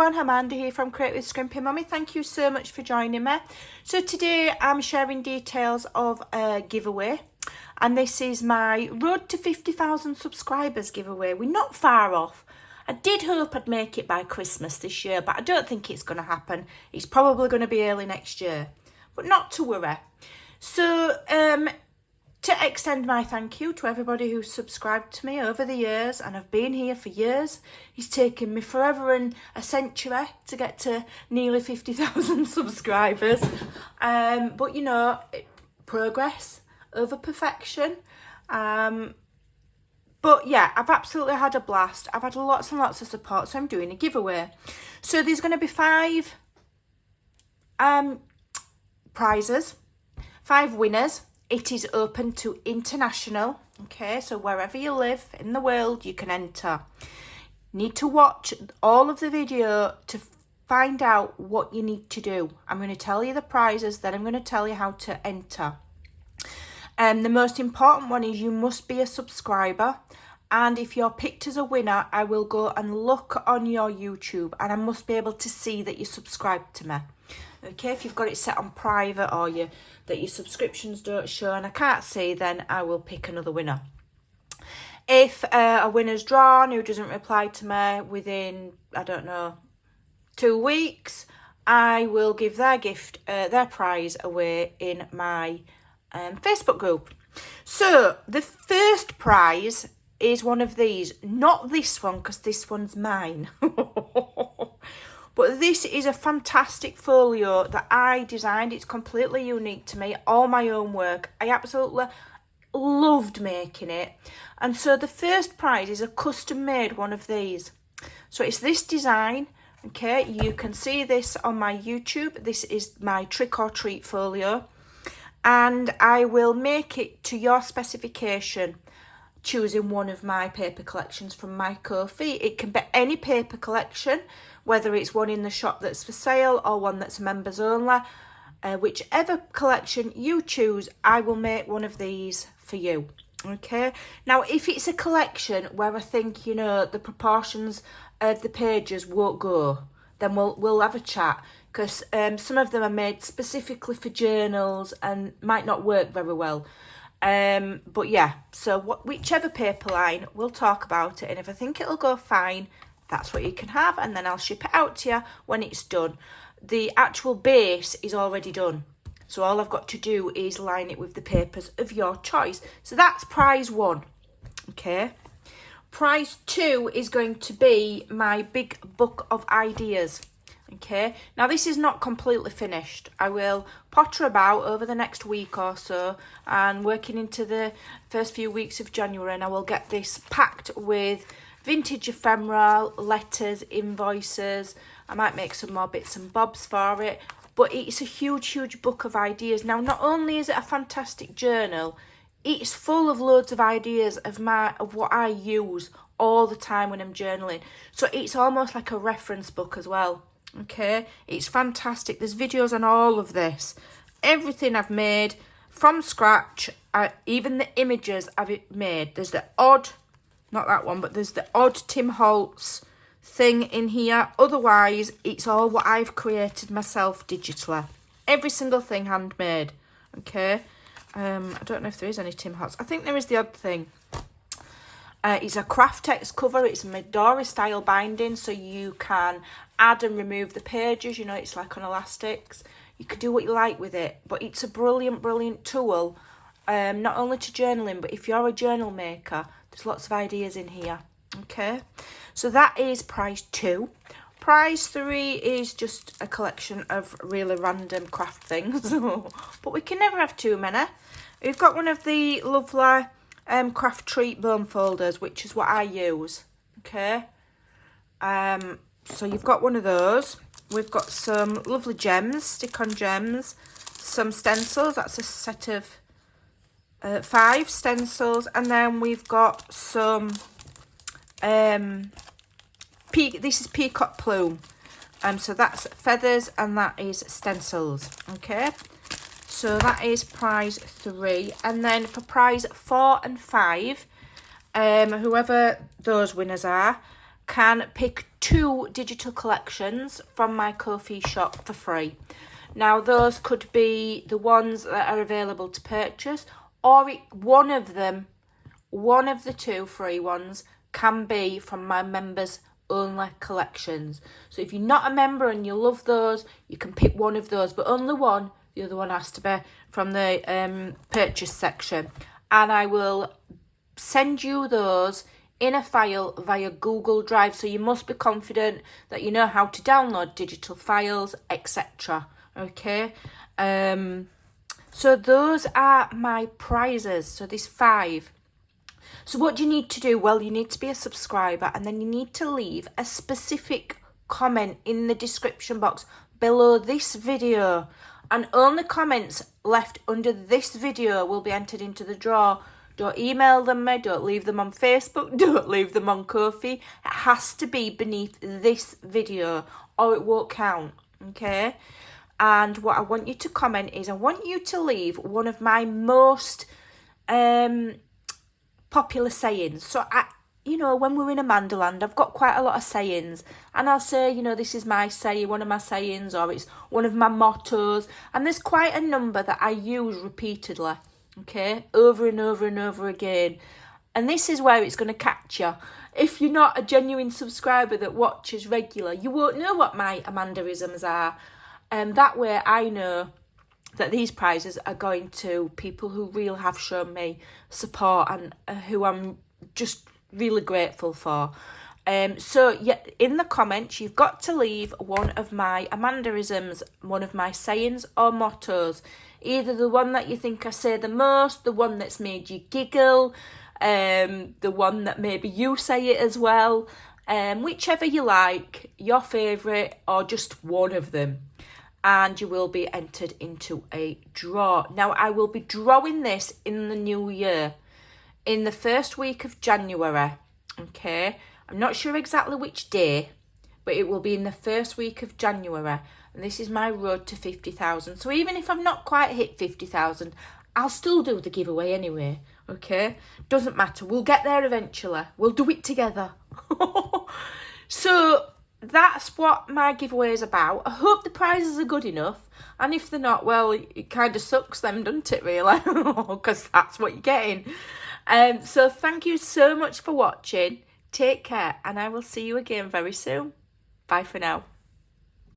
everyone, Amanda here from Create with Scrimpingmommy. Thank you so much for joining me. So today I'm sharing details of a giveaway, and this is my Road to 50,000 subscribers giveaway. We're not far off. I did hope I'd make it by Christmas this year, but I don't think it's going to happen. It's probably going to be early next year, but not to worry. So to extend my thank you to everybody who's subscribed to me over the years, and I've been here for years. It's taken me forever and a century to get to nearly 50,000 subscribers. But you know, progress over perfection. But yeah, I've absolutely had a blast. I've had lots and lots of support, so I'm doing a giveaway. So there's going to be 5 prizes, 5 winners. It is open to international, okay, so wherever you live in the world, you can enter. Need to watch all of the video to find out what you need to do. I'm going to tell you the prizes, then I'm going to tell you how to enter. The most important one is you must be a subscriber, and if you're picked as a winner, I will go and look on your YouTube, and I must be able to see that you subscribe to me. Okay, if you've got it set on private or that your subscriptions don't show and I can't see, then I will pick another winner. If a winner's drawn who doesn't reply to me within, I don't know, 2 weeks, I will give their gift, their prize away in my Facebook group. So the first prize is one of these, not this one because this one's mine. But this is a fantastic folio that I designed. It's completely unique to me, all my own work. I absolutely loved making it. And so the first prize is a custom made one of these. So it's this design, okay? You can see this on my YouTube. This is my trick or treat folio. And I will make it to your specification, choosing one of my paper collections from my Ko-fi. It can be any paper collection, whether it's one in the shop that's for sale or one that's members only. Whichever collection you choose, I will make one of these for you. Okay. Now, if it's a collection where I think, you know, the proportions of the pages won't go, then we'll have a chat, because some of them are made specifically for journals and might not work very well. But yeah, so whichever paper line, we'll talk about it, and if I think it'll go fine, that's what you can have, and then I'll ship it out to you when it's done. The actual base is already done, so all I've got to do is line it with the papers of your choice. So that's prize 1. Okay, prize 2 is going to be my big book of ideas. Okay, now this is not completely finished. I will potter about over the next week or so and working into the first few weeks of January, and I will get this packed with vintage ephemera, letters, invoices. I might make some more bits and bobs for it, but it's a huge, huge book of ideas. Now, not only is it a fantastic journal, it's full of loads of ideas of what I use all the time when I'm journaling. So it's almost like a reference book as well. Okay, it's fantastic. There's videos on all of this. Everything I've made from scratch, even the images I've made. There's the odd, not that one, but there's the odd Tim Holtz thing in here. Otherwise, it's all what I've created myself digitally. Every single thing handmade. Okay, I don't know if there is any Tim Holtz. I think there is the odd thing. It's a craft text cover. It's a Midori style binding, so you can add and remove the pages. You know, it's like on elastics. You can do what you like with it, but it's a brilliant, brilliant tool, not only to journaling, but if you're a journal maker, there's lots of ideas in here. Okay, so that is prize 2. Prize 3 is just a collection of really random craft things, but we can never have too many. We've got one of the lovely craft treat bone folders, which is what I use. Okay, so you've got one of those. We've got some lovely gems, stick-on gems, some stencils. That's a set of 5 stencils, and then we've got some this is peacock plume, so that's feathers and that is stencils. Okay, so that is prize 3, and then for prize 4 and 5, whoever those winners are can pick 2 digital collections from my Ko-fi shop for free. Now, those could be the ones that are available to purchase, or one of the 2 free ones can be from my members only collections. So if you're not a member and you love those, you can pick one of those, but only one. The other one has to be from the purchase section. And I will send you those in a file via Google Drive. So you must be confident that you know how to download digital files, etc. Okay. So those are my prizes. So there's 5. So what do you need to do? Well, you need to be a subscriber, and then you need to leave a specific comment in the description box below this video. And only comments left under this video will be entered into the draw. Don't email them me, don't leave them on Facebook, don't leave them on Ko-fi. It has to be beneath this video or it won't count, okay? And what I want you to comment is, I want you to leave one of my most popular sayings. So, when we're in Amandaland, I've got quite a lot of sayings. And I'll say, this is my saying, one of my sayings, or it's one of my mottos. And there's quite a number that I use repeatedly, okay, over and over and over again. And this is where it's going to catch you. If you're not a genuine subscriber that watches regular, you won't know what my Amandaisms are. And that way I know that these prizes are going to people who really have shown me support and who I'm just really grateful for. So yeah, in the comments, you've got to leave one of my Amandaisms, one of my sayings or mottos. Either the one that you think I say the most, the one that's made you giggle, the one that maybe you say it as well, whichever you like, your favourite, or just one of them. And you will be entered into a draw. Now, I will be drawing this in the new year, in the first week of January, okay? I'm not sure exactly which day, but it will be in the first week of January. And this is my road to 50,000. So even if I've not quite hit 50,000, I'll still do the giveaway anyway, okay? Doesn't matter. We'll get there eventually. We'll do it together. So that's what my giveaway is about. I hope the prizes are good enough. And if they're not, well, it kind of sucks them, doesn't it, really? Because that's what you're getting. So thank you so much for watching. Take care, and I will see you again very soon. Bye for now.